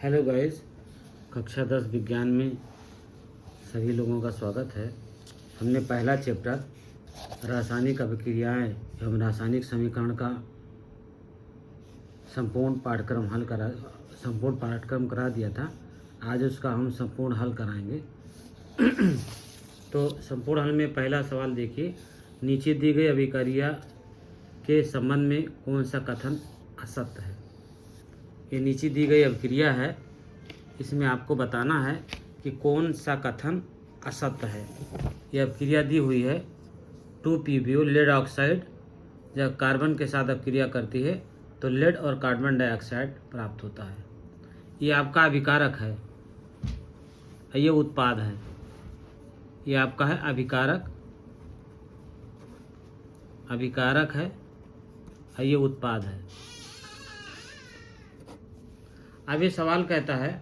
Hello guys, कक्षा 10 विज्ञान में सभी लोगों का स्वागत है। हमने पहला चैप्टर रासायनिक अभिक्रियाएं एवं रासायनिक समीकरण का संपूर्ण पाठ्यक्रम करा दिया था। आज उसका हम संपूर्ण हल कराएंगे। तो संपूर्ण हल में पहला सवाल देखिए, नीचे दी गई अभिक्रिया के संबंध में कौन सा कथन असत्य है। ये नीचे दी गई अभिक्रिया है, इसमें आपको बताना है कि कौन सा कथन असत्य है। यह अभिक्रिया दी हुई है 2PbO लेड ऑक्साइड जब कार्बन के साथ अभिक्रिया करती है तो लेड और कार्बन डाइऑक्साइड प्राप्त होता है। ये आपका अभिकारक है, ये उत्पाद है। ये आपका है अभिकारक है, ये उत्पाद है। अब ये सवाल कहता है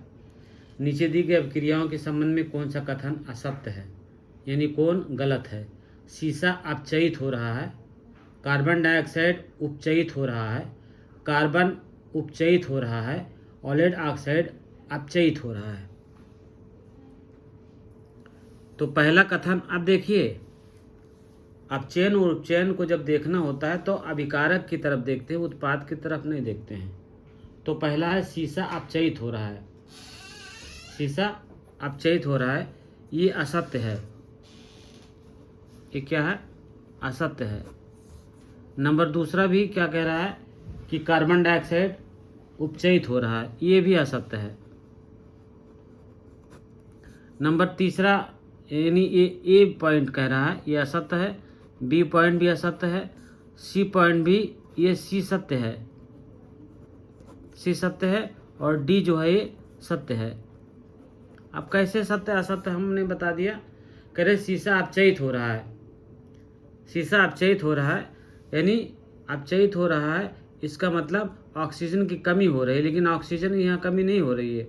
नीचे दी गई अभिक्रियाओं के संबंध में कौन सा कथन असत्य है, यानी कौन गलत है। सीसा अपचयित हो रहा है, कार्बन डाइऑक्साइड उपचयित हो रहा है, कार्बन उपचयित हो रहा है और लेड ऑक्साइड अपचयित हो रहा है। तो पहला कथन, अब देखिए अपचयन और उपचयन को जब देखना होता है तो अभिकारक की तरफ देखते हैं, उत्पाद की तरफ नहीं देखते हैं। तो पहला है सीसा अपचयित हो रहा है, सीसा अपचयित हो रहा है, ये असत्य है। ये क्या है? असत्य है। नंबर दूसरा भी क्या कह रहा है कि कार्बन डाइऑक्साइड उपचयित हो रहा है, ये भी असत्य है। नंबर तीसरा यानी ए पॉइंट कह रहा है ये असत्य है, बी पॉइंट भी असत्य है, सी पॉइंट भी, ये सी सत्य है, सी सत्य है और डी जो है ये सत्य है। अब कैसे सत्य असत्य हमने बता दिया। कह रहे सीसा अपचयित हो रहा है, सीसा अपचयित हो रहा है यानी अपचयित हो रहा है, इसका मतलब ऑक्सीजन की कमी हो रही है, लेकिन ऑक्सीजन यहाँ कमी नहीं हो रही है,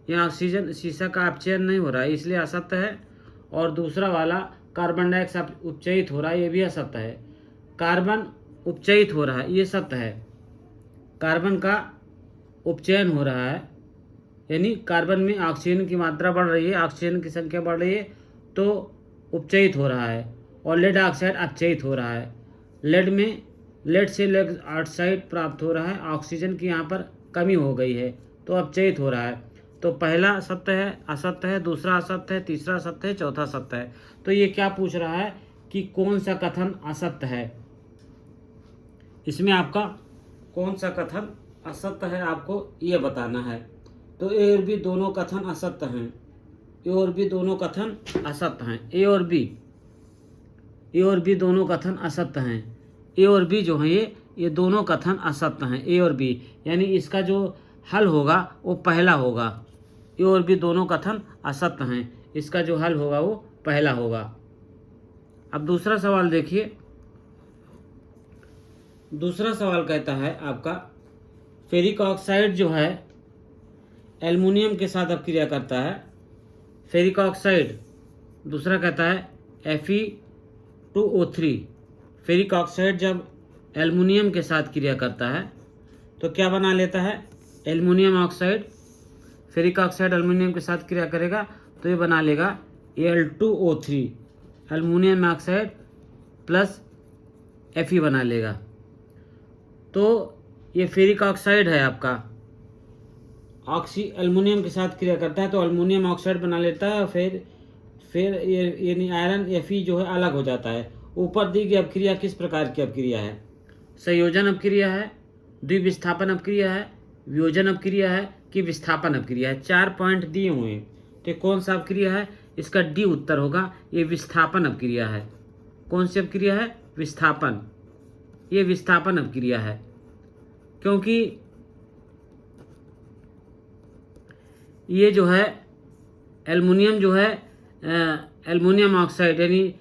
यहाँ ऑक्सीजन सीसा का अपचयन नहीं हो रहा है, इसलिए असत्य है। और दूसरा वाला कार्बन डाइऑक्साइड उपचयित हो रहा है, ये भी असत्य है। कार्बन उपचयित हो रहा है, ये सत्य है। कार्बन का उपचयन हो रहा है यानी कार्बन में ऑक्सीजन की मात्रा बढ़ रही है, ऑक्सीजन की संख्या बढ़ रही है तो उपचयित हो रहा है। और लेड ऑक्साइड अपचयित हो रहा है, लेड से लेड ऑक्साइड प्राप्त हो रहा है, ऑक्सीजन की यहाँ पर कमी हो गई है तो अपचयित हो रहा है। तो पहला सत्य है, असत्य है, दूसरा असत्य है, तीसरा सत्य है, चौथा सत्य है। तो ये क्या पूछ रहा है कि कौन सा कथन असत्य है। इसमें आपका कौन सा कथन असत्य है आपको ये बताना है। तो ए और बी दोनों कथन असत्य हैं, ए और बी दोनों कथन असत्य हैं, ए और बी दोनों कथन असत्य हैं। ए और बी जो है ये दोनों कथन असत्य हैं, ए और बी, यानी इसका जो हल होगा वो पहला होगा। ए और बी दोनों कथन असत्य हैं, इसका जो हल होगा वो पहला होगा। अब दूसरा सवाल देखिए, दूसरा सवाल कहता है आपका फेरिक ऑक्साइड जो है एल्युमिनियम के साथ अभिक्रिया करता है, फेरिक ऑक्साइड। दूसरा कहता है Fe2O3। फेरिक ऑक्साइड जब एल्युमिनियम के साथ क्रिया करता है तो क्या बना लेता है? Aluminium oxide. Ferric oxide aluminium के साथ क्रिया करेगा तो ये बना लेगा Al2O3, aluminium oxide plus Fe बना लेगा। तो ये फेरिक ऑक्साइड है आपका, एल्युमिनियम के साथ क्रिया करता है तो एल्युमिनियम ऑक्साइड बना लेता है, फिर ये आयरन Fe जो है अलग हो जाता है। ऊपर दी गई अभिक्रिया किस प्रकार की अभिक्रिया है? संयोजन अभिक्रिया है, द्विविस्थापन अभिक्रिया है, वियोजन अभिक्रिया है कि विस्थापन अभिक्रिया है। 4 पॉइंट दिए हुए हैं, तो कौन सा अभिक्रिया है? इसका डी उत्तर होगा, ये विस्थापन अभिक्रिया है। कौन सी अभिक्रिया है? विस्थापन। ये विस्थापन अभिक्रिया है, क्योंकि ये जो है एल्युमिनियम जो है एल्युमिनियम ऑक्साइड यानी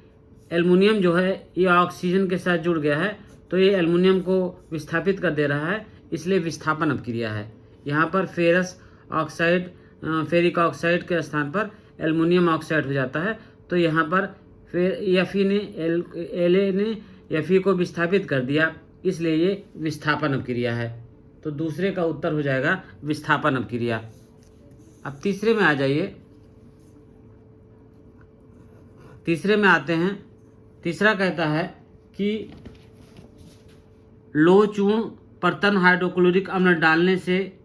एल्युमिनियम जो है ये ऑक्सीजन के साथ जुड़ गया है तो ये एल्युमिनियम को विस्थापित कर दे रहा है, इसलिए विस्थापन अभिक्रिया है। यहाँ पर फेरिक ऑक्साइड के स्थान पर एल्युमिनियम ऑक्साइड हो जाता है, तो यहाँ पर फिर Fe ने Fe को विस्थापित कर दिया, इसलिए ये विस्थापन अभिक्रिया है। तो दूसरे का उत्तर हो जाएगा विस्थापन अभिक्रिया। अब तीसरे में आ जाइए, तीसरे में आते हैं। तीसरा कहता है कि लोह चूर्ण पर टन हाइड्रोक्लोरिक अम्ल डालने से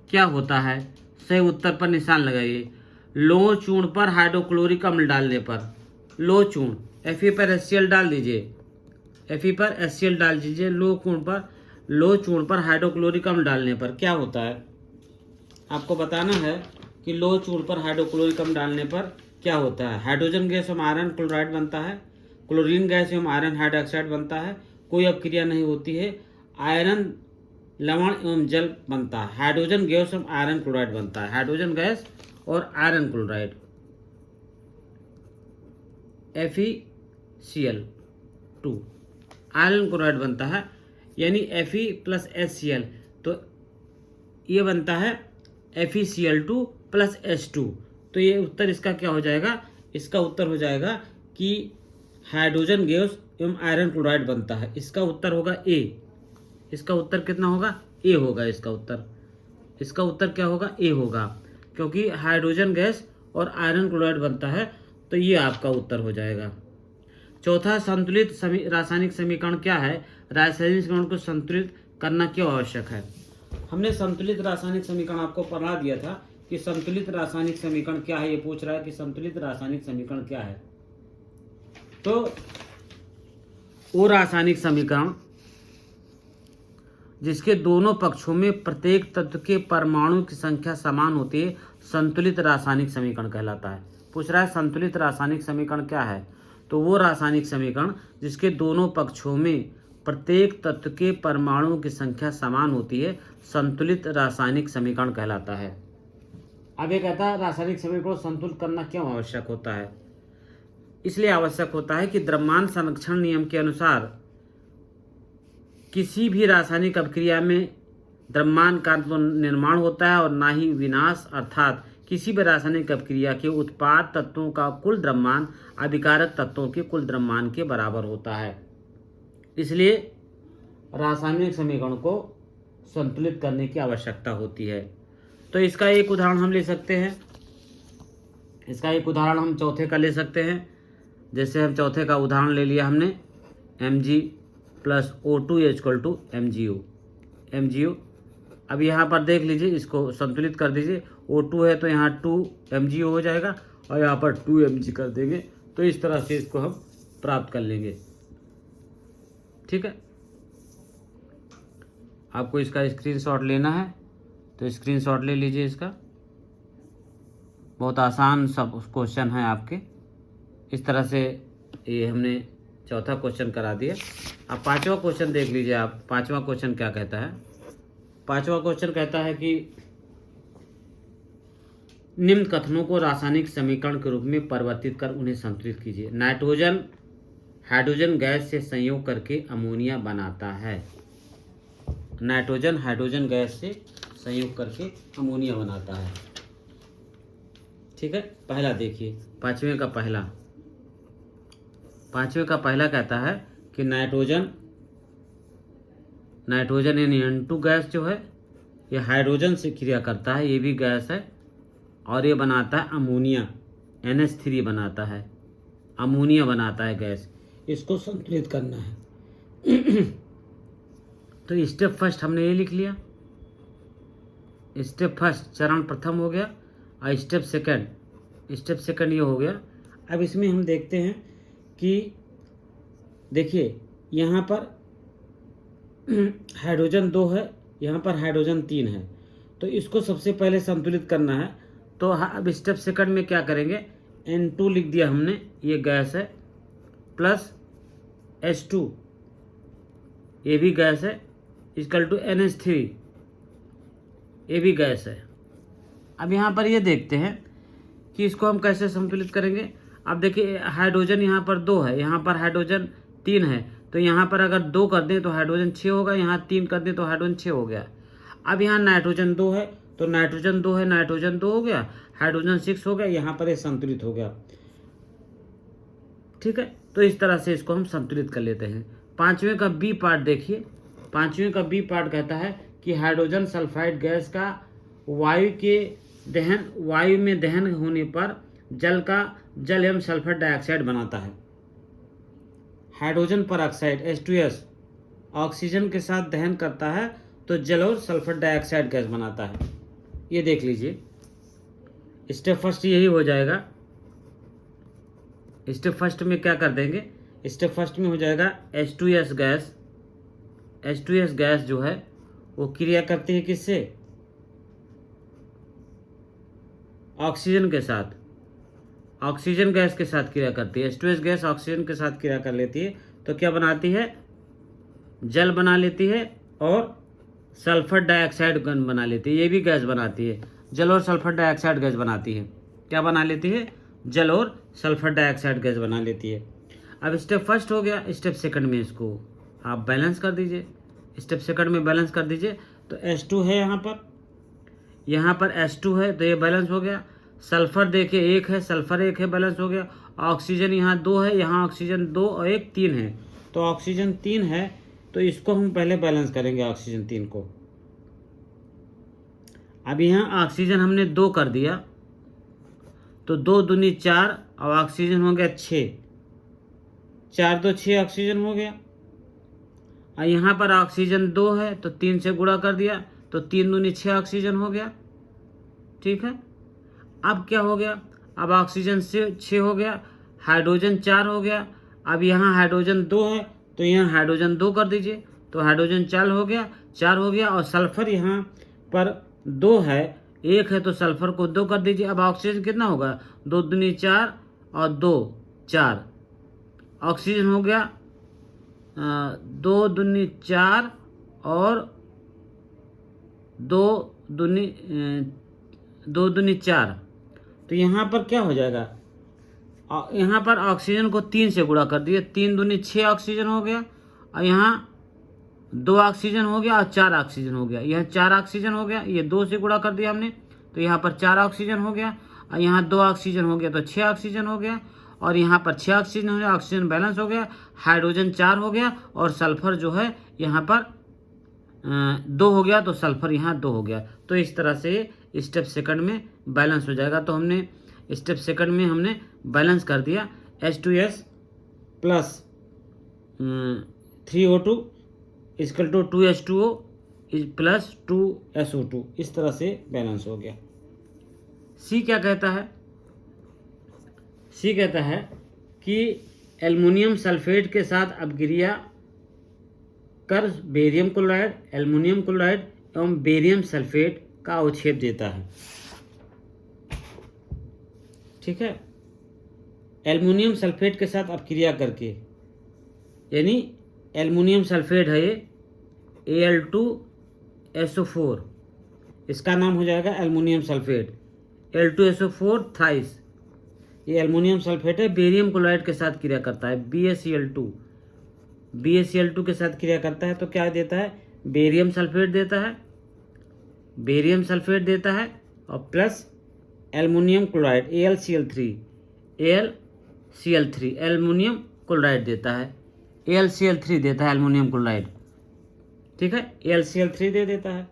क्या होता है? सही उत्तर पर निशान लगाइए। लोह चूर्ण पर हाइड्रोक्लोरिक अम्ल डालने पर, लोह चूर्ण Fe पर HCl डाल दीजिए, Fe पर HCl डाल दीजिए। लोह चूर्ण पर हाइड्रोक्लोरिक अम्ल डालने पर क्या होता है? आपको बताना है कि लोह चूर्ण पर हाइड्रोक्लोरिक अम्ल डालने पर क्या होता है। हाइड्रोजन गैस एवं आयरन क्लोराइड बनता है, क्लोरीन गैस एवं आयरन हाइड्रोक्साइड बनता है, कोई अपक्रिया नहीं होती है, आयरन लवण एवं जल बनता है, हाइड्रोजन गैस एवं आयरन क्लोराइड बनता है, हाइड्रोजन गैस और iron chloride FeCl2 iron chloride बनता है, यानी Fe प्लस HCl, तो ये बनता है FeCl2 प्लस H2। तो ये उत्तर इसका क्या हो जाएगा? इसका उत्तर हो जाएगा कि हाइड्रोजन गैस एवं आयरन क्लोराइड बनता है। इसका उत्तर होगा ए। इसका उत्तर कितना होगा? ए होगा इसका उत्तर। इसका उत्तर क्या होगा? ए होगा, क्योंकि हाइड्रोजन गैस और आयरन क्लोराइड बनता है, तो ये आपका उत्तर हो जाएगा। चौथा, संतुलित रासायनिक समीकरण क्या है? रासायनिक समीकरण को संतुलित करना क्यों आवश्यक है? हमने संतुलित रासायनिक समीकरण आपको पढ़ा दिया था कि संतुलित रासायनिक समीकरण क्या है। ये पूछ रहा है कि संतुलित रासायनिक समीकरण क्या है। तो वो रासायनिक समीकरण जिसके दोनों पक्षों में प्रत्येक तत्व के परमाणु की संख्या समान होती है, संतुलित रासायनिक समीकरण कहलाता है। पूछ रहा है संतुलित रासायनिक समीकरण क्या है? तो वो रासायनिक समीकरण जिसके दोनों पक्षों में प्रत्येक तत्व के परमाणुओं की संख्या समान होती है, संतुलित रासायनिक समीकरण कहलाता है। अब ये कहता है रासायनिक समीकरण को संतुलित करना क्यों आवश्यक होता है? इसलिए आवश्यक होता है कि द्रव्यमान संरक्षण नियम के अनुसार किसी भी रासायनिक अभिक्रिया में द्रव्यमान का तो निर्माण होता है और ना ही विनाश, अर्थात किसी भी रासायनिक अभिक्रिया के उत्पाद तत्वों का कुल द्रव्यमान अभिकारक तत्वों के कुल द्रव्यमान के बराबर होता है। इसलिए रासायनिक समीकरण को संतुलित करने की आवश्यकता होती है। तो इसका एक उदाहरण हम ले सकते हैं। इसका एक उदाहरण हम चौथे का ले सकते हैं। जैसे हम चौथे का उदाहरण ले लिया हमने, Mg प्लस O2 = MgO। अब यहाँ पर देख लीजिए, इसको संतुलित कर दीजिए। O2 है तो यहाँ 2 MgO हो जाएगा और यहाँ पर 2 Mg कर देंगे, तो इस तरह से इसको हम प्राप्त कर लेंगे। ठीक है, आपको इसका स्क्रीनशॉट लेना है तो स्क्रीनशॉट ले लीजिए इसका। बहुत आसान सब क्वेश्चन है आपके। इस तरह से ये हमने चौथा क्वेश्चन करा दिया। अब पांचवा क्वेश्चन देख लीजिए आप। पांचवा क्वेश्चन क्या कहता है? पांचवा क्वेश्चन कहता है कि निम्न कथनों को रासायनिक समीकरण के रूप में परिवर्तित कर उन्हें संतुलित कीजिए। नाइट्रोजन हाइड्रोजन गैस से संयोग करके अमोनिया बनाता है। नाइट्रोजन हाइड्रोजन गैस से संयोग करके अमोनिया बनाता है। ठीक है, पहला देखिए, पांचवें का पहला कहता है कि नाइट्रोजन यानी N2 गैस जो है ये हाइड्रोजन से क्रिया करता है, ये भी गैस है, और ये बनाता है अमोनिया, NH3 बनाता है, अमोनिया बनाता है गैस। इसको संतुलित करना है। तो स्टेप फर्स्ट हमने ये लिख लिया। स्टेप फर्स्ट, चरण प्रथम हो गया, और स्टेप सेकंड ये हो गया। अब इसमें हम देखते हैं कि देखिए यहाँ पर हाइड्रोजन 2 है, यहाँ पर हाइड्रोजन 3 है, तो इसको सबसे पहले संतुलित करना है। तो अब स्टेप सेकंड में क्या करेंगे? N2 लिख दिया हमने, ये गैस है, प्लस H2 ये भी गैस है, इक्वल टू NH3 ये भी गैस है। अब यहाँ पर ये देखते हैं कि इसको हम कैसे संतुलित करेंगे। अब देखिए हाइड्रोजन यहाँ पर 2 है, यहाँ पर हाइड्रोजन 3 है, तो यहाँ पर अगर 2 कर दें तो हाइड्रोजन 6 होगा, यहाँ 3 कर दें तो हाइड्रोजन 6 हो गया। अब यहाँ नाइट्रोजन 2 है, तो नाइट्रोजन 2 है, नाइट्रोजन 2 हो गया, हाइड्रोजन 6 हो गया, यहाँ पर ये संतुलित हो गया। ठीक है, तो इस तरह से इसको हम संतुलित कर लेते हैं। पांचवें का बी पार्ट देखिए। पांचवें का बी पार्ट कहता है कि हाइड्रोजन सल्फाइड गैस का वायु में दहन होने पर जल एवं सल्फर डाइऑक्साइड बनाता है। हाइड्रोजन परऑक्साइड H2S ऑक्सीजन के साथ दहन करता है तो जल और सल्फर डाइऑक्साइड गैस बनाता है। ये देख लीजिए, स्टेप फर्स्ट यही हो जाएगा। स्टेप फर्स्ट में क्या कर देंगे, स्टेप फर्स्ट में हो जाएगा H2S गैस जो है वो क्रिया करती है किससे, ऑक्सीजन के साथ, ऑक्सीजन गैस के साथ क्रिया करती है। H2S गैस ऑक्सीजन के साथ क्रिया कर लेती है तो क्या बनाती है, जल बना लेती है और सल्फर डाइऑक्साइड बना लेती है। ये भी गैस बनाती है, जल और सल्फर डाइऑक्साइड गैस बनाती है। क्या बना लेती है, जल और सल्फर डाइऑक्साइड गैस बना लेती है। अब स्टेप फर्स्ट हो गया, स्टेप सेकंड में इसको आप बैलेंस कर दीजिए। स्टेप सेकंड में बैलेंस कर दीजिए तो H2 है, यहाँ पर H2 है तो ये बैलेंस हो गया। सल्फर देखिए 1 है, सल्फर 1 है, बैलेंस हो गया। ऑक्सीजन यहाँ 2 है, यहाँ ऑक्सीजन 2 और 1 3 है, तो ऑक्सीजन 3 है तो इसको हम पहले बैलेंस करेंगे, ऑक्सीजन 3 को। अब यहाँ ऑक्सीजन हमने 2 कर दिया तो 2 दूनी 4 और ऑक्सीजन हो गया 6, 4 2 6 ऑक्सीजन हो गया। और यहाँ पर ऑक्सीजन 2 है तो 3 से गुणा कर दिया तो 3 दूनी 6 ऑक्सीजन हो गया। ठीक है, अब क्या हो गया, अब ऑक्सीजन से 6 हो गया, हाइड्रोजन 4 हो गया। अब यहाँ हाइड्रोजन 2 है तो यहाँ हाइड्रोजन 2 कर दीजिए तो हाइड्रोजन 4 हो गया और सल्फर यहाँ पर 2 है, 1 है तो सल्फर को 2 कर दीजिए। अब ऑक्सीजन कितना होगा, 2 दूनी 4 और 2 4, ऑक्सीजन हो गया 2 दूनी 4 और 2 दूनी 4। तो यहाँ पर क्या हो जाएगा, यहाँ पर ऑक्सीजन को 3 से गुणा कर दिए, 3 दूनी 6 ऑक्सीजन हो गया और यहाँ 2 ऑक्सीजन हो गया और 4 ऑक्सीजन हो गया। यह 4 ऑक्सीजन हो गया, ये 2 से गुणा कर दिया हमने तो यहाँ पर 4 ऑक्सीजन हो गया और यहाँ 2 ऑक्सीजन हो गया तो 6 ऑक्सीजन हो गया और यहाँ पर 6 ऑक्सीजन हो गया, ऑक्सीजन बैलेंस हो गया, हाइड्रोजन 4 हो गया और सल्फर जो है यहाँ पर 2 हो गया तो सल्फर यहाँ 2 हो गया। तो इस तरह से स्टेप सेकंड में बैलेंस हो जाएगा। तो हमने स्टेप सेकंड में हमने बैलेंस कर दिया, H2S plus 3O2 equal to 2H2O plus 2SO2, इस तरह से बैलेंस हो गया। सी क्या कहता है, सी कहता है कि एल्युमिनियम सल्फेट के साथ अपक्रिया कर बेरियम क्लोराइड, एल्युमिनियम क्लोराइड एवं बेरियम सल्फेट का अवक्षेप देता है। ठीक है, एल्युमिनियम सल्फेट के साथ अपक्रिया करके, यानी एल्युमिनियम सल्फेट है ये Al2SO4, इसका नाम हो जाएगा एल्युमिनियम सल्फेट, Al2SO4 थ्राइस। ये एल्युमिनियम सल्फेट है, बेरियम क्लोराइड के साथ क्रिया करता है, BaCl2 के साथ क्रिया करता है तो क्या देता है, बेरियम सल्फेट देता है और plus aluminium chloride AlCl3 aluminium chloride देता है, AlCl3 देता है एल्युमिनियम क्लोराइड। ठीक है, AlCl3 दे देता है।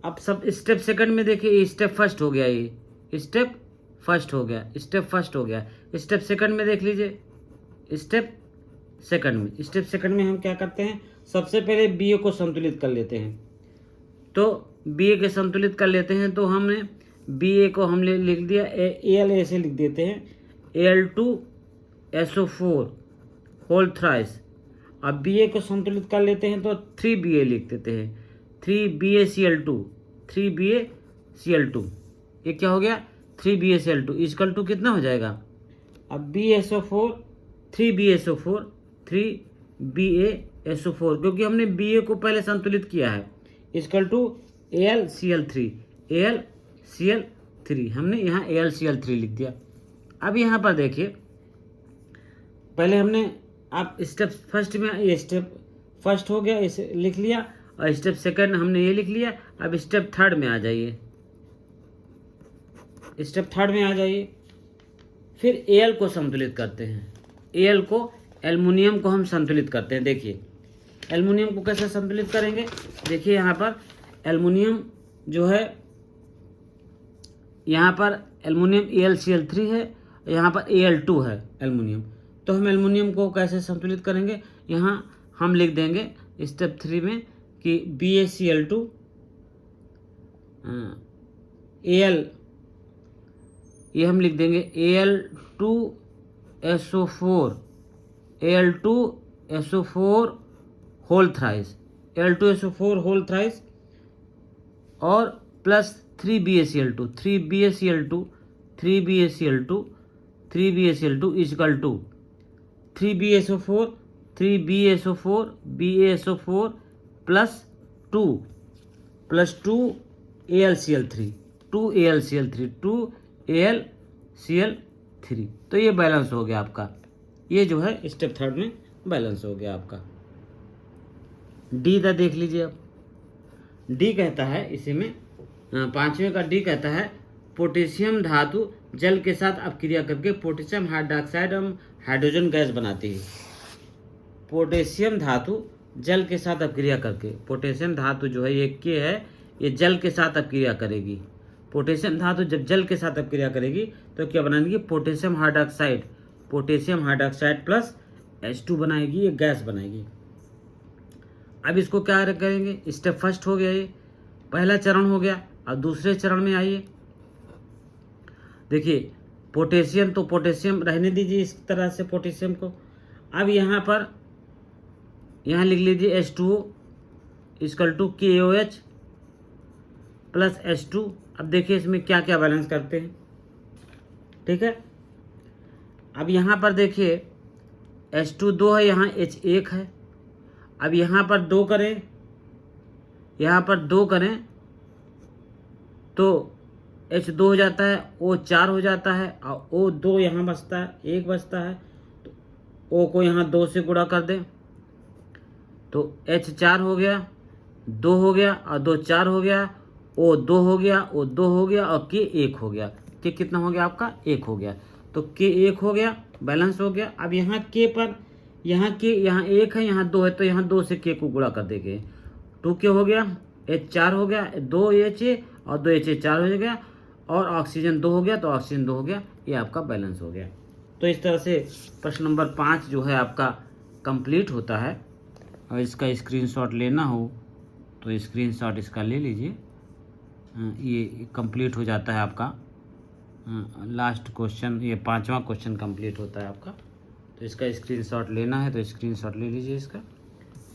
अब सब स्टेप सेकंड में देखिए, स्टेप फर्स्ट हो गया, ये स्टेप फर्स्ट हो गया, स्टेप सेकंड में देख लीजिए। स्टेप सेकंड में हम क्या करते हैं, सबसे पहले BA को संतुलित कर लेते हैं। तो BA के संतुलित कर लेते हैं तो हमने BA को हमने लिख दिया Al ऐसे लिख देते हैं, Al2SO4 होल थ्राइस। अब BA को संतुलित कर लेते हैं तो 3BA लिख देते हैं, 3BaCl2। ये क्या हो गया, 3BaCl2 इक्वल टू कितना हो जाएगा, अब BaSO4 3BaSO4 क्योंकि हमने BA को पहले संतुलित किया है, इक्वल टू AlCl3 हमने यहाँ AlCl3 लिख दिया। अब यहाँ पर देखिए, पहले हमने आप स्टेप फर्स्ट में ये स्टेप फर्स्ट हो गया, इसे लिख लिया और स्टेप सेकंड हमने ये लिख लिया। अब स्टेप थर्ड में आ जाइए, फिर Al को संतुलित करते हैं, एल्युमिनियम को हम संतुलित करते हैं। देखिए एल्युमिनियम को कैसे संतुलित करेंगे, देखिए यहाँ पर एल्युमिनियम जो है यहाँ पर एल्युमिनियम AlCl3 है, यहाँ पर Al2 है एल्युमिनियम। तो हम एल्युमिनियम को कैसे संतुलित करेंगे, यहाँ हम लिख देंगे स्टेप 3 में कि BaCl2 Al, ये हम लिख देंगे Al2SO4 होल थ्राइस और plus 3BaCl2 equal to 3BaSO4 plus 2 AlCl3 तो ये बैलेंस हो गया आपका। ये जो है स्टेप 3 में बैलेंस हो गया आपका। डी दा देख लीजिए अब। डी कहता है इसी में 5वें का डी कहता है पोटेशियम धातु जल के साथ अपक्रिया करके पोटेशियम हाइड्रोक्साइड एवं हाइड्रोजन गैस बनाती है। पोटेशियम धातु जल के साथ अपक्रिया करके, पोटेशियम धातु जो है ये के है, ये जल के साथ अपक्रिया करेगी। पोटेशियम धातु जब जल के साथ अपक्रिया करेगी तो क्या बनाएगी, पोटेशियम हाइड्रोक्साइड प्लस H2 बनाएगी, ये गैस बनाएगी। अब इसको क्या करेंगे, स्टेप फर्स्ट हो गया, ये पहला चरण हो गया। अब दूसरे चरण में आइए, देखिए पोटेशियम, तो पोटेशियम रहने दीजिए इस तरह से पोटेशियम को। अब यहाँ पर लिख लीजिए H2O equal to KOH plus H2। अब देखिए इसमें क्या क्या बैलेंस करते हैं, ठीक है। अब यहाँ पर देखिए H2 2 है, यहाँ H 1 है। अब यहाँ पर 2 करें, तो H 2 हो जाता है, O 4 हो जाता है और O 2 यहाँ बचता है, 1 बचता है। तो O को यहाँ 2 से गुणा कर दें तो H 4 हो गया, 2 हो गया और 2 4 हो गया, O 2 हो गया और K 1 हो गया। K कितना हो गया आपका, 1 हो गया। तो K 1 हो गया, बैलेंस हो गया। अब यहाँ K पर, यहाँ 1 है, यहाँ 2 है, तो यहाँ 2 से K को गुणा कर देंगे, 2K हो गया, H 4 हो गया, 2H और 2H 4 हो गया और ऑक्सीजन 2 हो गया, तो ऑक्सीजन 2 हो गया। ये आपका बैलेंस हो गया। तो इस तरह से प्रश्न नंबर 5 जो है आपका कंप्लीट होता है। और इसका स्क्रीनशॉट लेना हो तो स्क्रीनशॉट इसका ले लीजिए, ये कंप्लीट हो जाता है आपका। लास्ट क्वेश्चन, ये 5वां क्वेश्चन कंप्लीट होता है आपका। तो इसका स्क्रीनशॉट लेना है तो स्क्रीनशॉट ले लीजिए इसका।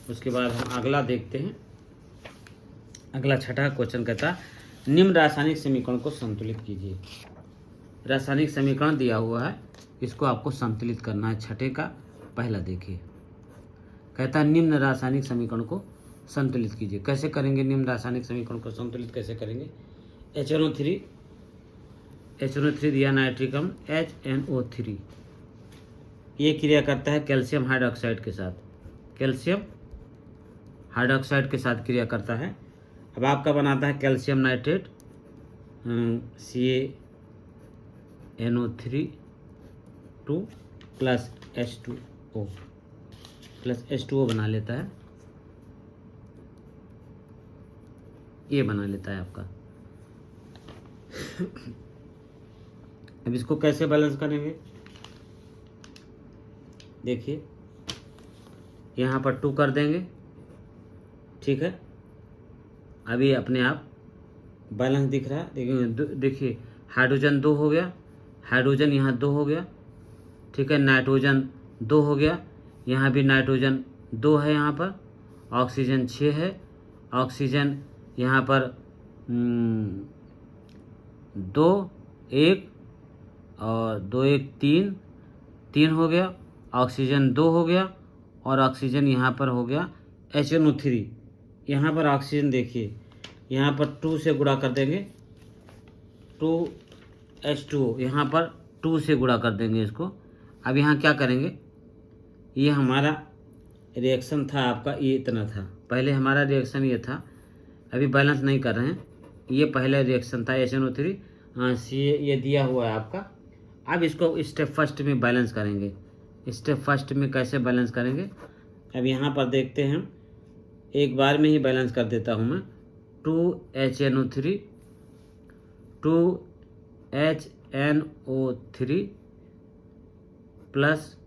उसके बाद हम अगला देखते हैं। अगला 6वां क्वेश्चन कहता है निम्न रासायनिक समीकरण को संतुलित कीजिए। रासायनिक समीकरण दिया हुआ है, इसको आपको संतुलित करना है। 6 का पहला देखिए, कहता है निम्न रासायनिक समीकरण को संतुलित कीजिए। कैसे करेंगे निम्न रासायनिक समीकरण को संतुलित कैसे करेंगे, HNO3 दिया नाइट्रिक अम्ल HNO3, ये क्रिया करता है कैल्शियम हाइड्रोक्साइड के साथ, कैल्शियम हाइड्रोक्साइड के साथ क्रिया करता है। अब आपका बनाता है calcium nitrate CaNO3 2 plus H2O बना लेता है, ये बना लेता है आपका। अब इसको कैसे बैलेंस करेंगे, देखिए यहाँ पर 2 कर देंगे, ठीक है। अभी अपने आप बैलेंस दिख रहा है। देखिए हाइड्रोजन 2 हो गया, हाइड्रोजन यहाँ 2 हो गया, ठीक है। नाइट्रोजन 2 हो गया, यहाँ भी नाइट्रोजन 2 है, यहाँ पर ऑक्सीजन 6 है, ऑक्सीजन यहाँ पर 2 1 और 2 1 3 हो गया, ऑक्सीजन 2 हो गया और ऑक्सीजन यहाँ पर हो गया HNO3। यहाँ पर ऑक्सीजन देखिए, यहाँ पर 2 से गुणा कर देंगे, 2H2O, यहाँ पर 2 से गुणा कर देंगे इसको। अब यहाँ क्या करेंगे, ये हमारा रिएक्शन था आपका, ये इतना था पहले हमारा रिएक्शन, ये था, अभी बैलेंस नहीं कर रहे हैं। ये पहले रिएक्शन था HNO3 ये दिया हुआ है आपका। अब इसको स्टेप फर्स्ट में बैलेंस करेंगे। स्टेप फर्स्ट में कैसे बैलेंस करेंगे, अब यहाँ पर देखते हैं, एक बार में ही बैलेंस कर देता हूँ मैं। 2HNO3 2 HNO3 plus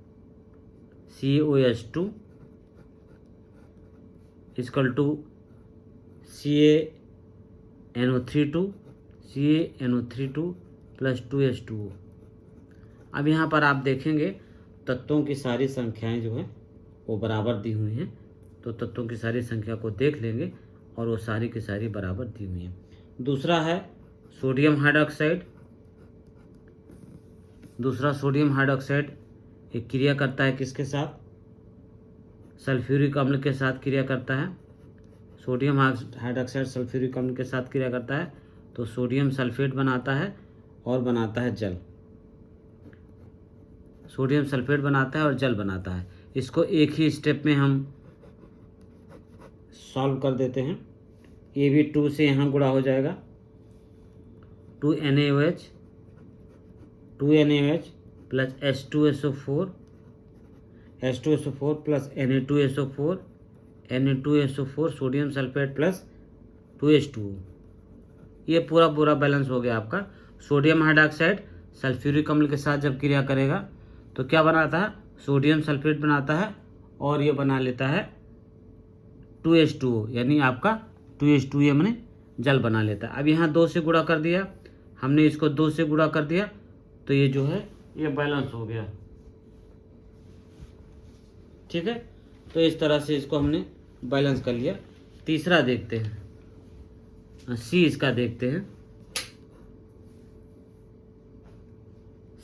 COH2 equal to CaNO3 plus 2H2O। अब यहाँ पर आप देखेंगे तत्वों की सारी संख्याएं जो है वो बराबर दी हुई हैं, तो तत्वों की सारी संख्या को देख लेंगे और वो सारी की सारी बराबर दी हुई हैं। दूसरा है सोडियम हाइड्रोक्साइड। दूसरा सोडियम हाइड्रोक्साइड एक क्रिया करता है किसके साथ? सल्फ्यूरिक अम्ल के साथ क्रिया करता है। सोडियम हाइड्रोक्साइड सल्फ्यूरिक अम्ल के साथ क्रिया करता है तो सोडियम सल्फेट बनाता है और बनाता है जल। सोडियम सल्फेट बनाता है और जल बनाता है। इसको एक ही स्टेप में हम सॉल्व कर देते हैं। ये भी 2 से यहाँ गुणा हो जाएगा, 2NaOH plus H2SO4 plus Na2SO4 sodium sulphate plus 2H2O। ये पूरा बैलेंस हो गया आपका। सोडियम हाइड्रोक्साइड सल्फ्यूरिक अम्ल के साथ जब क्रिया करेगा तो क्या बनाता है? सोडियम सल्फेट बनाता है और ये बना लेता है 2H2O, यानी आपका 2H2 ये मैंने जल बना लेता है। अब यहाँ 2 से गुणा कर दिया हमने, इसको 2 से गुणा कर दिया तो ये जो है ये बैलेंस हो गया। ठीक है, तो इस तरह से इसको हमने बैलेंस कर लिया। तीसरा देखते हैं, सी इसका देखते हैं।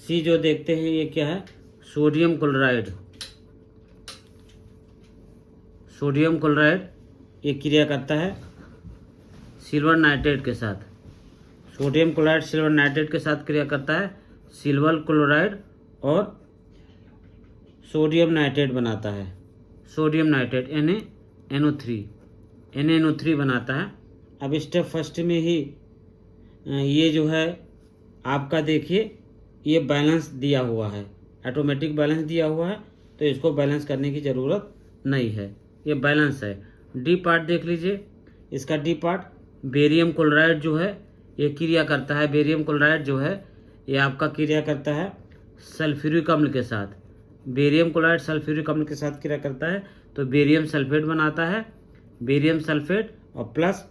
सी जो देखते हैं ये क्या है? Sodium chloride. सोडियम क्लोराइड ये क्रिया करता है सिल्वर नाइट्रेट के साथ। सोडियम क्लोराइड सिल्वर नाइट्रेट के साथ क्रिया करता है। सिल्वर क्लोराइड और सोडियम नाइट्रेट बनाता है। सोडियम नाइट्रेट NaNO3 बनाता है। अब स्टेप फर्स्ट में ही ये जो है आपका देखिए ये बैलेंस दिया हुआ है, ऑटोमेटिक बैलेंस दिया हुआ है, तो इसको बैलेंस करने की ज़रूरत नहीं है, ये बैलेंस है। डी पार्ट देख लीजिए, इसका डी पार्ट बेरियम क्लोराइड जो है ये क्रिया करता है। बेरियम क्लोराइड जो है ये आपका क्रिया करता है सल्फ्यूरिक अम्ल के साथ। बेरियम क्लोराइड सल्फ्यूरिक अम्ल के साथ क्रिया करता है तो बेरियम सल्फेट बनाता है। बेरियम सल्फेट और प्लस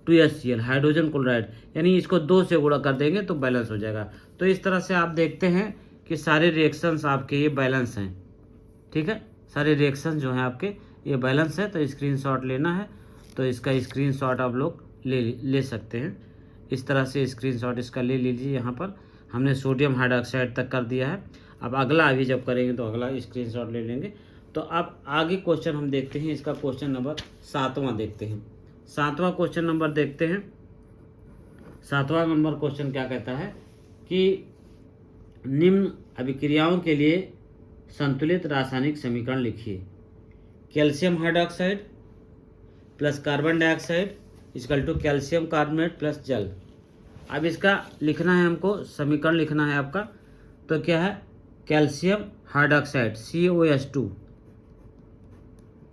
2HCl हाइड्रोजन क्लोराइड, यानी इसको 2 से गुणा कर देंगे तो बैलेंस हो जाएगा। तो इस तरह से आप देखते हैं कि सारे रिएक्शंस आपके ये बैलेंस हैं। ठीक है, सारे रिएक्शन जो हैं आपके ये बैलेंस है। तो स्क्रीनशॉट लेना है तो इसका स्क्रीनशॉट आप लोग ले सकते हैं। इस तरह से स्क्रीनशॉट इसका ले लीजिए। यहाँ पर हमने सोडियम हाइड्रोक्साइड तक कर दिया है। अब अगला अभी जब करेंगे तो अगला स्क्रीनशॉट ले लेंगे। तो अब आगे क्वेश्चन हम देखते हैं, इसका क्वेश्चन नंबर 7वां देखते हैं। 7वां क्वेश्चन नंबर देखते हैं। 7वां नंबर क्वेश्चन क्या कहता है कि निम्न अभिक्रियाओं के लिए संतुलित रासायनिक समीकरण लिखिए। Calcium hydroxide plus carbon dioxide equal to calcium carbonate plus जल। अब इसका लिखना है हमको, समीकरण लिखना है आपका। तो क्या है? Calcium hydroxide COH2,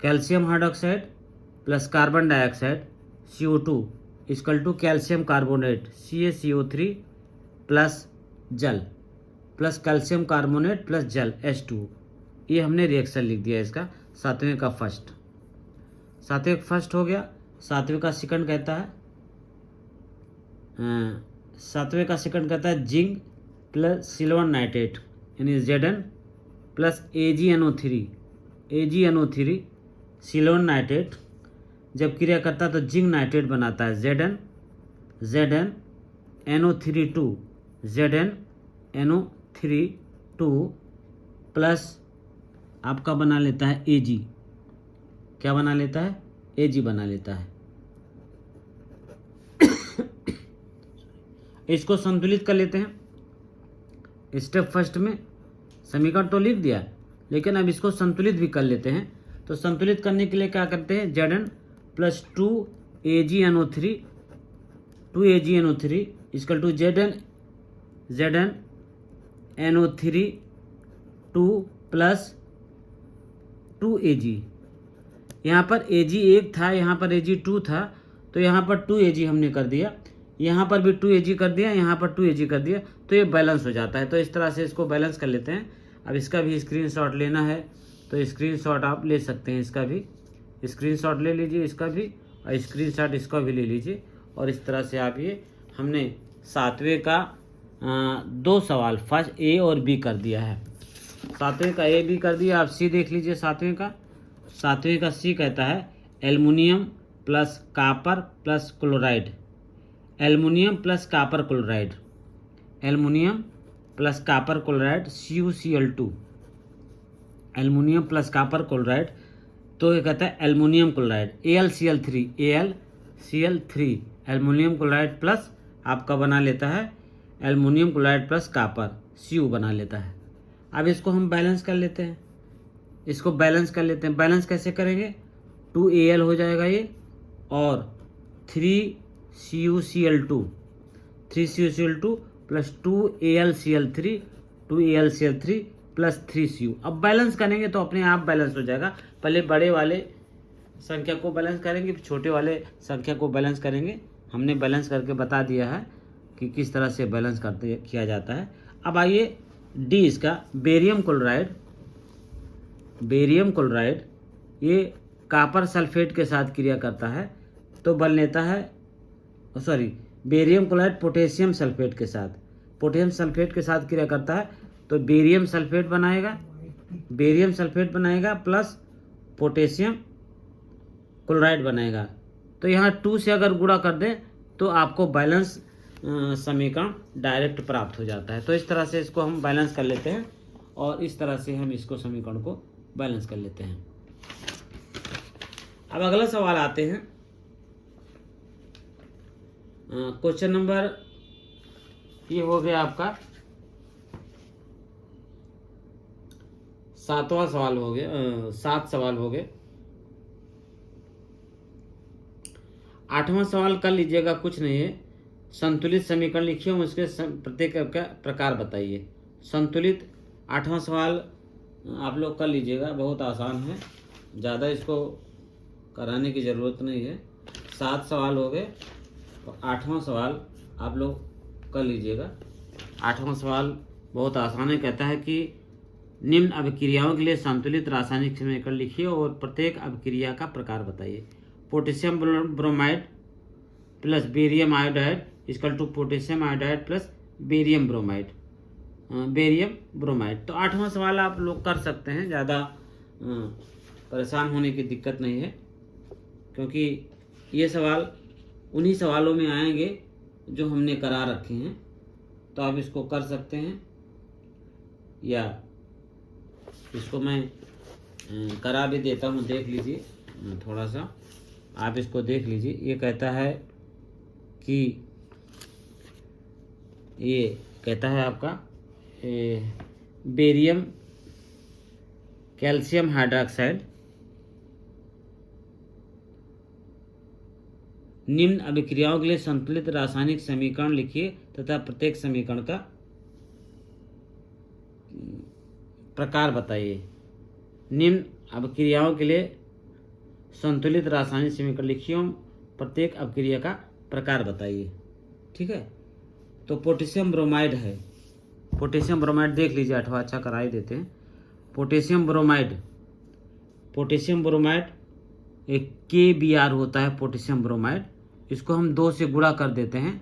calcium hydroxide plus carbon dioxide CO2 equal to calcium carbonate CaCO3 plus जल प्लस कैल्शियम कार्बोनेट प्लस जल H2। ये हमने रिएक्शन लिख दिया इसका। 7वें का फर्स्ट, 7वें का फर्स्ट हो गया। 7वें का सेकंड कहता है 7वें का सेकंड कहता है जिंक प्लस सिल्वर नाइट्रेट यानी Zn plus AgNO3 silver nitrate जब क्रिया करता है तो जिंक नाइट्रेट बनाता है ZnNO3 प्लस आपका बना लेता है Ag। क्या बना लेता है? Ag बना लेता है। इसको संतुलित कर लेते हैं। स्टेप फर्स्ट में समीकरण तो लिख दिया, लेकिन अब इसको संतुलित भी कर लेते हैं। तो संतुलित करने के लिए क्या करते हैं? Zn plus 2AgNO3 equal to ZnNO3 plus 2Ag। यहाँ पर Ag 1 था, यहाँ पर Ag 2 था, तो यहाँ पर 2Ag हमने कर दिया। यहाँ पर भी 2Ag कर दिया, यहाँ पर 2Ag कर दिया, तो ये बैलेंस हो जाता है। तो इस तरह से इसको बैलेंस कर लेते हैं। अब इसका भी स्क्रीनशॉट लेना है तो स्क्रीनशॉट आप ले सकते हैं, इसका भी स्क्रीनशॉट ले लीजिए, इसका भी, और स्क्रीनशॉट इसका भी ले लीजिए। और इस तरह से आप ये हमने 7वें का 2 सवाल फर्स्ट ए और बी कर दिया है। 7वें का ए बी कर दिया। आप सी देख लीजिए। 7वें का सी कहता है aluminium plus copper plus chloride, aluminium plus copper chloride, aluminium plus copper chloride CuCl2, aluminium plus copper chloride. तो ये कहता है aluminium chloride AlCl3, aluminium chloride plus आपका बना लेता है aluminium chloride plus copper Cu बना लेता है। अब इसको हम बैलेंस कर लेते हैं, बैलेंस कैसे करेंगे? 2Al हो जाएगा ये, और 3CuCl2 plus 2AlCl3 plus 3Cu। अब बैलेंस करेंगे तो अपने आप बैलेंस हो जाएगा। पहले बड़े वाले संख्या को बैलेंस करेंगे, फिर छोटे वाले संख्या को बैलेंस करेंगे। हमने बैलेंस करके बता दिया है कि किस तरह से बैलेंस किया जाता है। अब आइए डी, इसका बेरियम क्लोराइड ये कापर सल्फेट के साथ क्रिया करता है तो बन लेता है, बेरियम क्लोराइड पोटेशियम सल्फेट के साथ क्रिया करता है तो बेरियम सल्फेट बनाएगा प्लस पोटेशियम क्लोराइड बनाएगा। तो यहाँ 2 से अगर गुणा कर दें तो आपको बैलेंस समीकरण डायरेक्ट प्राप्त हो जाता है। तो इस तरह से इसको हम बैलेंस कर लेते हैं और इस तरह से हम इसको समीकरण को बैलेंस कर लेते हैं। अब अगला सवाल आते हैं। क्वेश्चन नंबर ये हो गया आपका 7वां सवाल हो गया, 7 सवाल हो गए। 8वां सवाल कर लीजिएगा, कुछ नहीं है। संतुलित समीकरण लिखिए, उसके प्रत्येक का प्रकार बताइए। संतुलित 8वां सवाल आप लोग कर लीजिएगा, बहुत आसान है, ज़्यादा इसको कराने की ज़रूरत नहीं है। 7 सवाल हो गए तो 8वां सवाल आप लोग कर लीजिएगा। 8वां सवाल बहुत आसान है, कहता है कि निम्न अभिक्रियाओं के लिए संतुलित रासायनिक समीकरण लिखिए और प्रत्येक अभिक्रिया का प्रकार बताइए। Potassium bromide plus barium iodide equal to potassium iodide plus barium bromide. तो 8वां सवाल आप लोग कर सकते हैं, ज़्यादा परेशान होने की दिक्कत नहीं है, क्योंकि ये सवाल उन्हीं सवालों में आएंगे जो हमने करा रखे हैं। तो आप इसको कर सकते हैं, या इसको मैं करा भी देता हूँ, देख लीजिए थोड़ा सा, आप इसको देख लीजिए। ये कहता है कि ये कहता है आपका बेरियम कैल्शियम हाइड्रोक्साइड निम्न अभिक्रियाओं के लिए संतुलित रासायनिक समीकरण लिखिए तथा प्रत्येक समीकरण का प्रकार बताइए। निम्न अभिक्रियाओं के लिए संतुलित रासायनिक समीकरण लिखिए, प्रत्येक अभिक्रिया का प्रकार बताइए। ठीक है, तो पोटेशियम ब्रोमाइड है, पोटेशियम ब्रोमाइड देख लीजिए, 8वां अच्छा करा ही देते हैं। पोटेशियम ब्रोमाइड एक KBr होता है पोटेशियम ब्रोमाइड, इसको हम 2 से गुणा कर देते हैं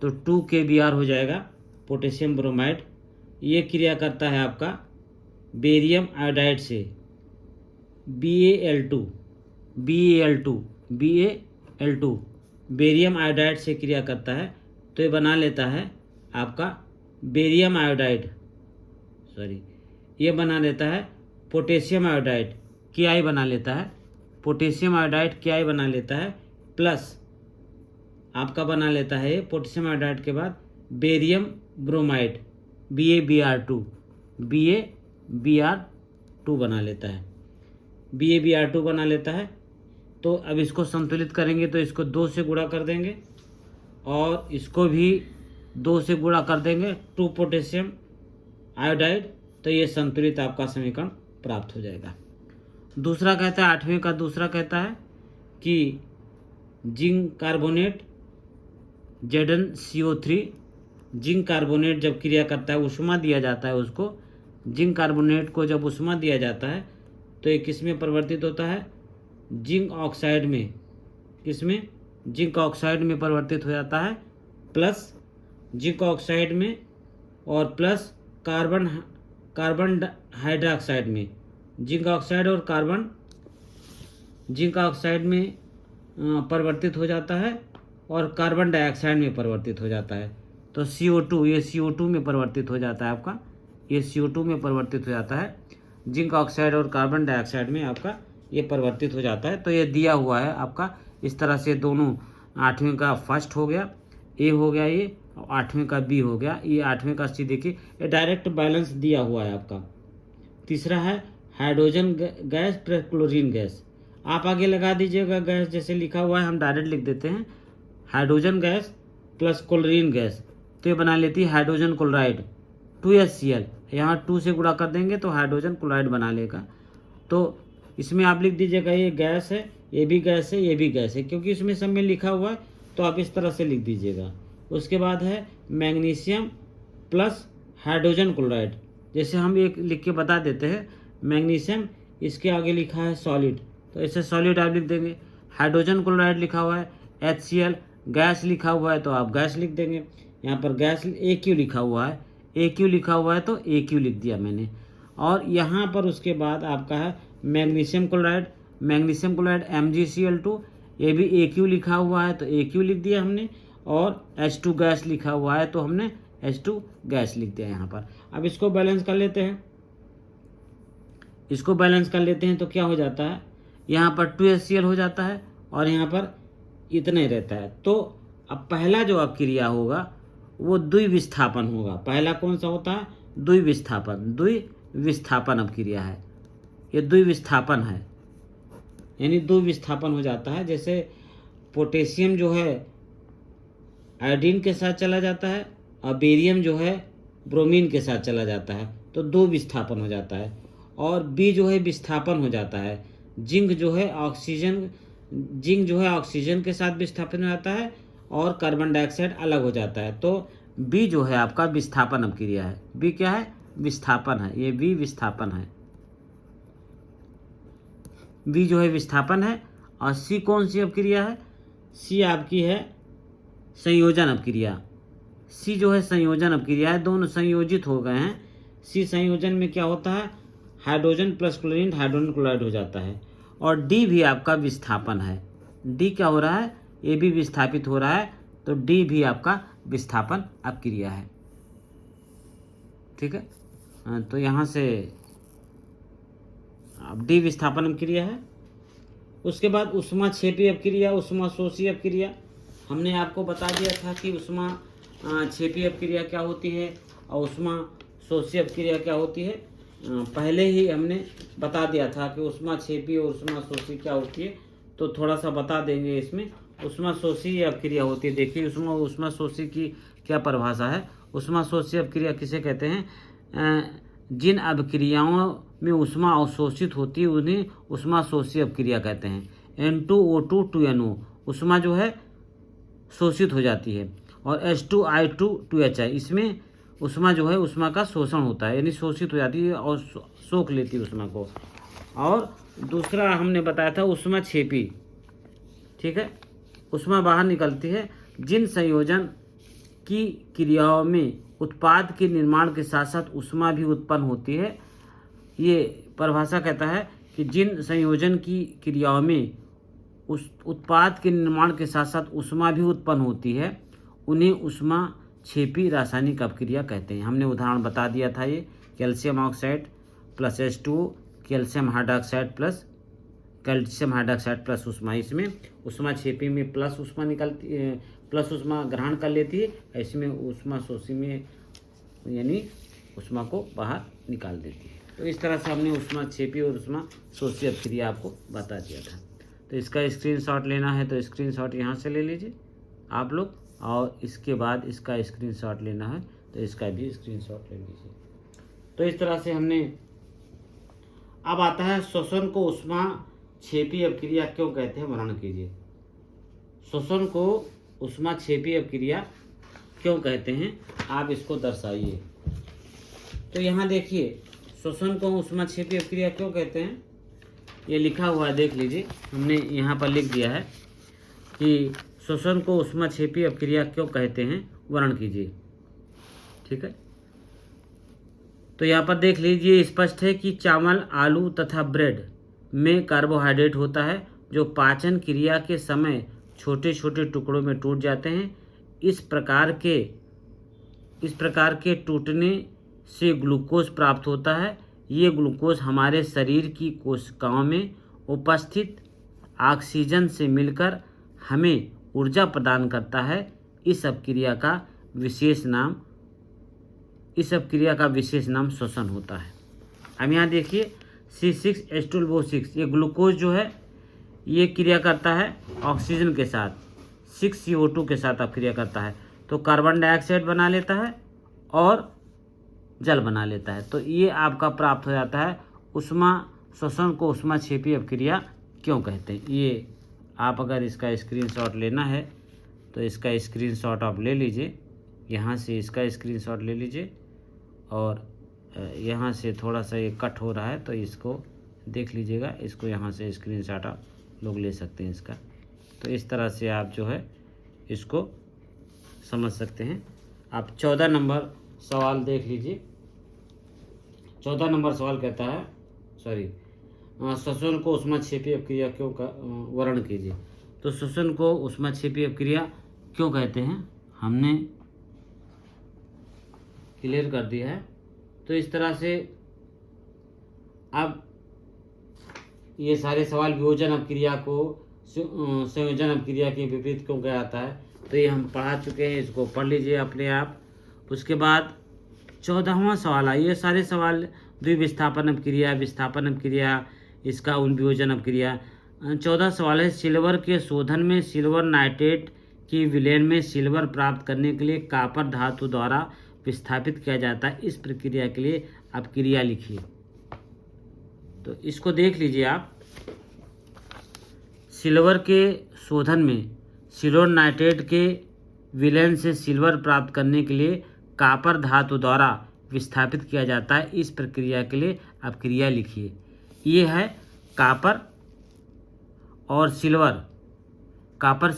तो 2 KBr हो जाएगा पोटेशियम ब्रोमाइड। ये क्रिया करता है आपका बेरियम आयोडाइड से BaL2 बेरियम आयोडाइड से क्रिया करता है तो ये बना लेता है आपका बेरियम आयोडाइड, ये बना लेता है पोटेशियम आयोडाइड KI बना लेता है, पोटेशियम आयोडाइड KI बना लेता है, प्लस आपका बना लेता है पोटेशियम आयोडाइड के बाद बेरियम ब्रोमाइड BaBr2 बना लेता है, BaBr2 बना लेता है। तो अब इसको संतुलित करेंगे तो इसको 2 से गुणा कर देंगे और इसको भी 2 से गुणा कर देंगे, 2 पोटेशियम आयोडाइड, तो ये संतुलित आपका समीकरण प्राप्त हो जाएगा। दूसरा कहता है 8वें का दूसरा कहता है कि zinc carbonate ZnCO3 zinc carbonate जब क्रिया करता है, ऊष्मा दिया जाता है उसको, जिंक कार्बोनेट को जब ऊष्मा दिया जाता है तो ये किस में परिवर्तित होता है, जिंक ऑक्साइड में, किसमें, जिंक ऑक्साइड में परिवर्तित हो जाता है, प्लस जिंक ऑक्साइड में और प्लस कार्बन हाइड्रोक्साइड में, जिंक ऑक्साइड और जिंक ऑक्साइड में परिवर्तित हो जाता है और कार्बन डाइऑक्साइड में परिवर्तित हो जाता है। तो CO2, ये CO2 में परिवर्तित हो जाता है आपका, ये CO2 में परिवर्तित हो जाता है, जिंक ऑक्साइड और कार्बन डाइऑक्साइड में आपका ये परिवर्तित हो जाता है। तो ये दिया हुआ है आपका, इस तरह से दोनों 8वें का फर्स्ट हो गया ए हो गया ये, और 8वें का बी हो गया, ये 8वें का सी। देखिए ये डायरेक्ट बैलेंस दिया हुआ है आपका। तीसरा है hydrogen gas plus chlorine gas, आप आगे लगा दीजिएगा गैस, जैसे लिखा हुआ है हम डायरेक्ट लिख देते हैं, hydrogen gas plus chlorine gas, तो ये बना लेती है हाइड्रोजन क्लोराइड 2HCl, यहाँ 2 से गुणा कर देंगे तो हाइड्रोजन क्लोराइड बना लेगा। तो इसमें आप लिख दीजिएगा ये गैस है, ये भी गैस है, ये भी गैस है, क्योंकि इसमें सब में लिखा हुआ है तो आप इस तरह से लिख दीजिएगा। उसके बाद है मैग्नीशियम प्लस हाइड्रोजन क्लोराइड, जैसे हम एक लिख के बता देते हैं, मैग्नीशियम इसके आगे लिखा है सॉलिड, तो ऐसे सॉलिड आप लिख देंगे। हाइड्रोजन क्लोराइड लिखा हुआ है HCl, गैस लिखा हुआ है तो आप गैस लिख देंगे। यहाँ पर गैस AQ लिखा हुआ है, AQ लिखा हुआ है तो AQ लिख दिया मैंने। और यहाँ पर उसके बाद आपका है मैग्नीशियम क्लोराइड MgCl2, ये भी AQ लिखा हुआ है तो AQ लिख दिया हमने, और H2 गैस लिखा हुआ है तो हमने H2 गैस लिख दिया यहाँ पर। अब इसको बैलेंस कर लेते हैं, इसको बैलेंस कर लेते हैं तो क्या हो जाता है, यहाँ पर 2HCl हो जाता है और यहाँ पर इतना ही रहता है। तो अब पहला जो अपक्रिया होगा वो द्विविस्थापन होगा। पहला कौन सा होता है, द्विविस्थापन अपक्रिया है, ये द्विविस्थापन है, यानी द्विविस्थापन हो जाता है। जैसे पोटेशियम जो है आयोडीन के साथ चला जाता है और बेरियम जो है ब्रोमीन के साथ चला जाता है, तो दो विस्थापन हो जाता है। और बी जो है विस्थापन हो जाता है, जिंक जो है ऑक्सीजन के साथ विस्थापन हो जाता है और कार्बन डाइऑक्साइड अलग हो जाता है। तो बी जो है आपका विस्थापन अपक्रिया है। बी क्या है, विस्थापन है, ये बी विस्थापन है, बी जो है विस्थापन है। और सी कौन सी अपक्रिया है, सी आपकी है संयोजन अपक्रिया। सी जो है संयोजन अपक्रिया है, दोनों संयोजित हो गए हैं। सी संयोजन में क्या होता है, hydrogen plus chlorine hydrogen chloride हो जाता है। और डी भी आपका विस्थापन है, डी क्या हो रहा है, ए भी विस्थापित हो रहा है, तो डी भी आपका विस्थापन अपक्रिया है। ठीक है, तो यहाँ से अब डी विस्थापन अपक्रिया है। उसके बाद उष्मा क्षेपी अपक्रिया, उष्मा शोषी अपक्रिया। हमने आपको बता दिया था कि उष्मा क्षेपी अपक्रिया क्या होती है और उष्मा शोषी अपक्रिया क्या होती है। पहले ही हमने बता दिया था कि उष्मा क्षेपी और उष्मा शोषी क्या होती है, तो थोड़ा सा बता देंगे। इसमें उष्मा शोषी अपक्रिया होती है, देखिए उष्मा शोषी की क्या परिभाषा है। उष्मा शोषी अपक्रिया किसे कहते हैं, जिन अपक्रियाओं में उष्मा अवशोषित होती है उन्हें उष्मा शोषी अपक्रिया कहते हैं। N2O2 2NO उष्मा जो है शोषित हो जाती है, और H2I2 2HI इसमें उष्मा जो है उष्मा का शोषण होता है, यानी शोषित हो जाती है और सोख लेती है उष्मा को। और दूसरा हमने बताया था उष्मा क्षेपी। ठीक है, उष्मा बाहर निकलती है जिन संयोजन की क्रियाओं में उत्पाद के निर्माण के साथ साथ उष्मा भी उत्पन्न होती है। ये परिभाषा कहता है कि जिन संयोजन की क्रियाओं में उस उत्पाद के निर्माण के साथ साथ उष्मा भी उत्पन्न होती है उन्हें उष्मा क्षेपी रासायनिक अपक्रिया कहते हैं। हमने उदाहरण बता दिया था, ये calcium oxide plus H2O, calcium hydroxide plus उष्मा। इसमें उष्मा क्षेपी में प्लस उष्मा निकलती है, प्लस उष्मा ग्रहण कर लेती है, इसमें उष्मा शोषी में यानी उष्मा को बाहर निकाल देती है। तो इस तरह से हमने उष्मा क्षेपी और उष्मा शोषी अपक्रिया आपको बता दिया था। तो इसका स्क्रीनशॉट लेना है तो स्क्रीनशॉट यहाँ से ले लीजिए आप लोग, और इसके बाद इसका स्क्रीनशॉट लेना है तो इसका भी स्क्रीनशॉट ले लीजिए। तो इस तरह से हमने, अब आता है श्वसन को उष्मा क्षेपी अपक्रिया क्यों कहते हैं, वर्णन कीजिए। श्वसन को उष्मा क्षेपी अपक्रिया क्यों कहते हैं, आप इसको दर्शाइए। तो यहाँ देखिए, श्वसन को ऊष्माक्षेपी अपक्रिया क्यों कहते हैं, ये लिखा हुआ है, देख लीजिए, हमने यहाँ पर लिख दिया है कि श्वसन को ऊष्माक्षेपी अपक्रिया क्यों कहते हैं, वर्णन कीजिए। ठीक है, तो यहाँ पर देख लीजिए, स्पष्ट है कि चावल, आलू तथा ब्रेड में कार्बोहाइड्रेट होता है जो पाचन क्रिया के समय छोटे छोटे टुकड़ों में टूट जाते हैं। इस प्रकार के टूटने से ग्लूकोज प्राप्त होता है। ये ग्लूकोज हमारे शरीर की कोशिकाओं में उपस्थित ऑक्सीजन से मिलकर हमें ऊर्जा प्रदान करता है। इस अपक्रिया का विशेष नाम श्वसन होता है। अब यहाँ देखिए, C6H12O6, ये ग्लूकोज जो है ये क्रिया करता है ऑक्सीजन के साथ, 6CO2 के साथ अपक्रिया करता है, तो कार्बन डाइऑक्साइड बना लेता है और जल बना लेता है। तो ये आपका प्राप्त हो जाता है ऊष्मा श्वसन को ऊष्माक्षेपी अपक्रिया क्यों कहते हैं। ये आप अगर इसका स्क्रीनशॉट लेना है तो इसका स्क्रीनशॉट आप ले लीजिए, यहाँ से इसका स्क्रीनशॉट ले लीजिए, और यहाँ से थोड़ा सा ये कट हो रहा है तो इसको देख लीजिएगा, इसको यहाँ से स्क्रीनशॉट आप लोग ले सकते हैं इसका। तो इस तरह से आप जो है इसको समझ सकते हैं। आप 14 नंबर सवाल देख लीजिए। 14 नंबर सवाल कहता है, श्वसन को ऊष्माक्षेपी अपक्रिया क्यों का वर्णन कीजिए। तो श्वसन को ऊष्माक्षेपी अपक्रिया क्यों कहते हैं हमने क्लियर कर दिया है। तो इस तरह से अब ये सारे सवाल वियोजन अपक्रिया को संयोजन अपक्रिया के विपरीत क्यों कहा जाता है, तो ये हम पढ़ा चुके हैं, इसको पढ़ लीजिए अपने आप। उसके बाद 14वां सवाल है, ये सारे सवाल द्विविस्थापन अपक्रिया, विस्थापन अपक्रिया, इसका वियोजन अपक्रिया। 14 सवाल है, सिल्वर के शोधन में सिल्वर नाइट्रेट की विलयन में सिल्वर प्राप्त करने के लिए कॉपर धातु द्वारा विस्थापित किया जाता है। इस प्रक्रिया के लिए आप क्रिया लिखिए। तो इसको देख लीजिए आप, सिल्वर के शोधन में सिल्वर नाइट्रेट के विलयन से सिल्वर प्राप्त करने के लिए कॉपर धातु द्वारा विस्थापित किया जाता है। इस प्रक्रिया के लिए आप क्रिया लिखिए। ये है कॉपर और सिल्वर, कॉपर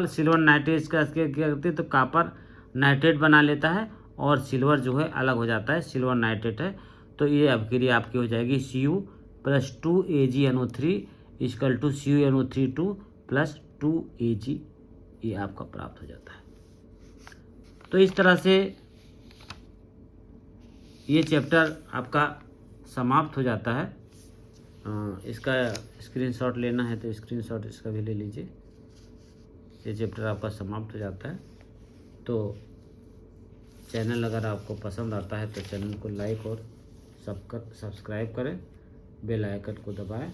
सिल्वर नाइट्रेट का क्या करते हैं, तो कॉपर नाइट्रेट बना लेता है और सिल्वर जो है अलग हो जाता है, सिल्वर नाइट्रेट है। तो ये अपक्रिया आपकी हो जाएगी Cu+2AgNO3 = CuNO32 + 2Ag, ये आपका प्राप्त हो जाता है। तो इस तरह से ये चैप्टर आपका समाप्त हो जाता है। इसका स्क्रीनशॉट लेना है तो स्क्रीनशॉट इसका भी ले लीजिए। ये चैप्टर आपका समाप्त हो जाता है। तो चैनल अगर आपको पसंद आता है तो चैनल को लाइक और सब्सक्राइब करें, बेल आइकन को दबाएं,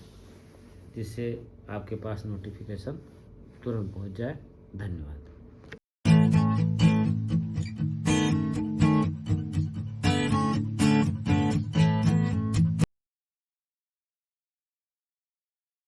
जिससे आपके पास नोटिफिकेशन तुरंत पहुंच जाए। धन्यवाद।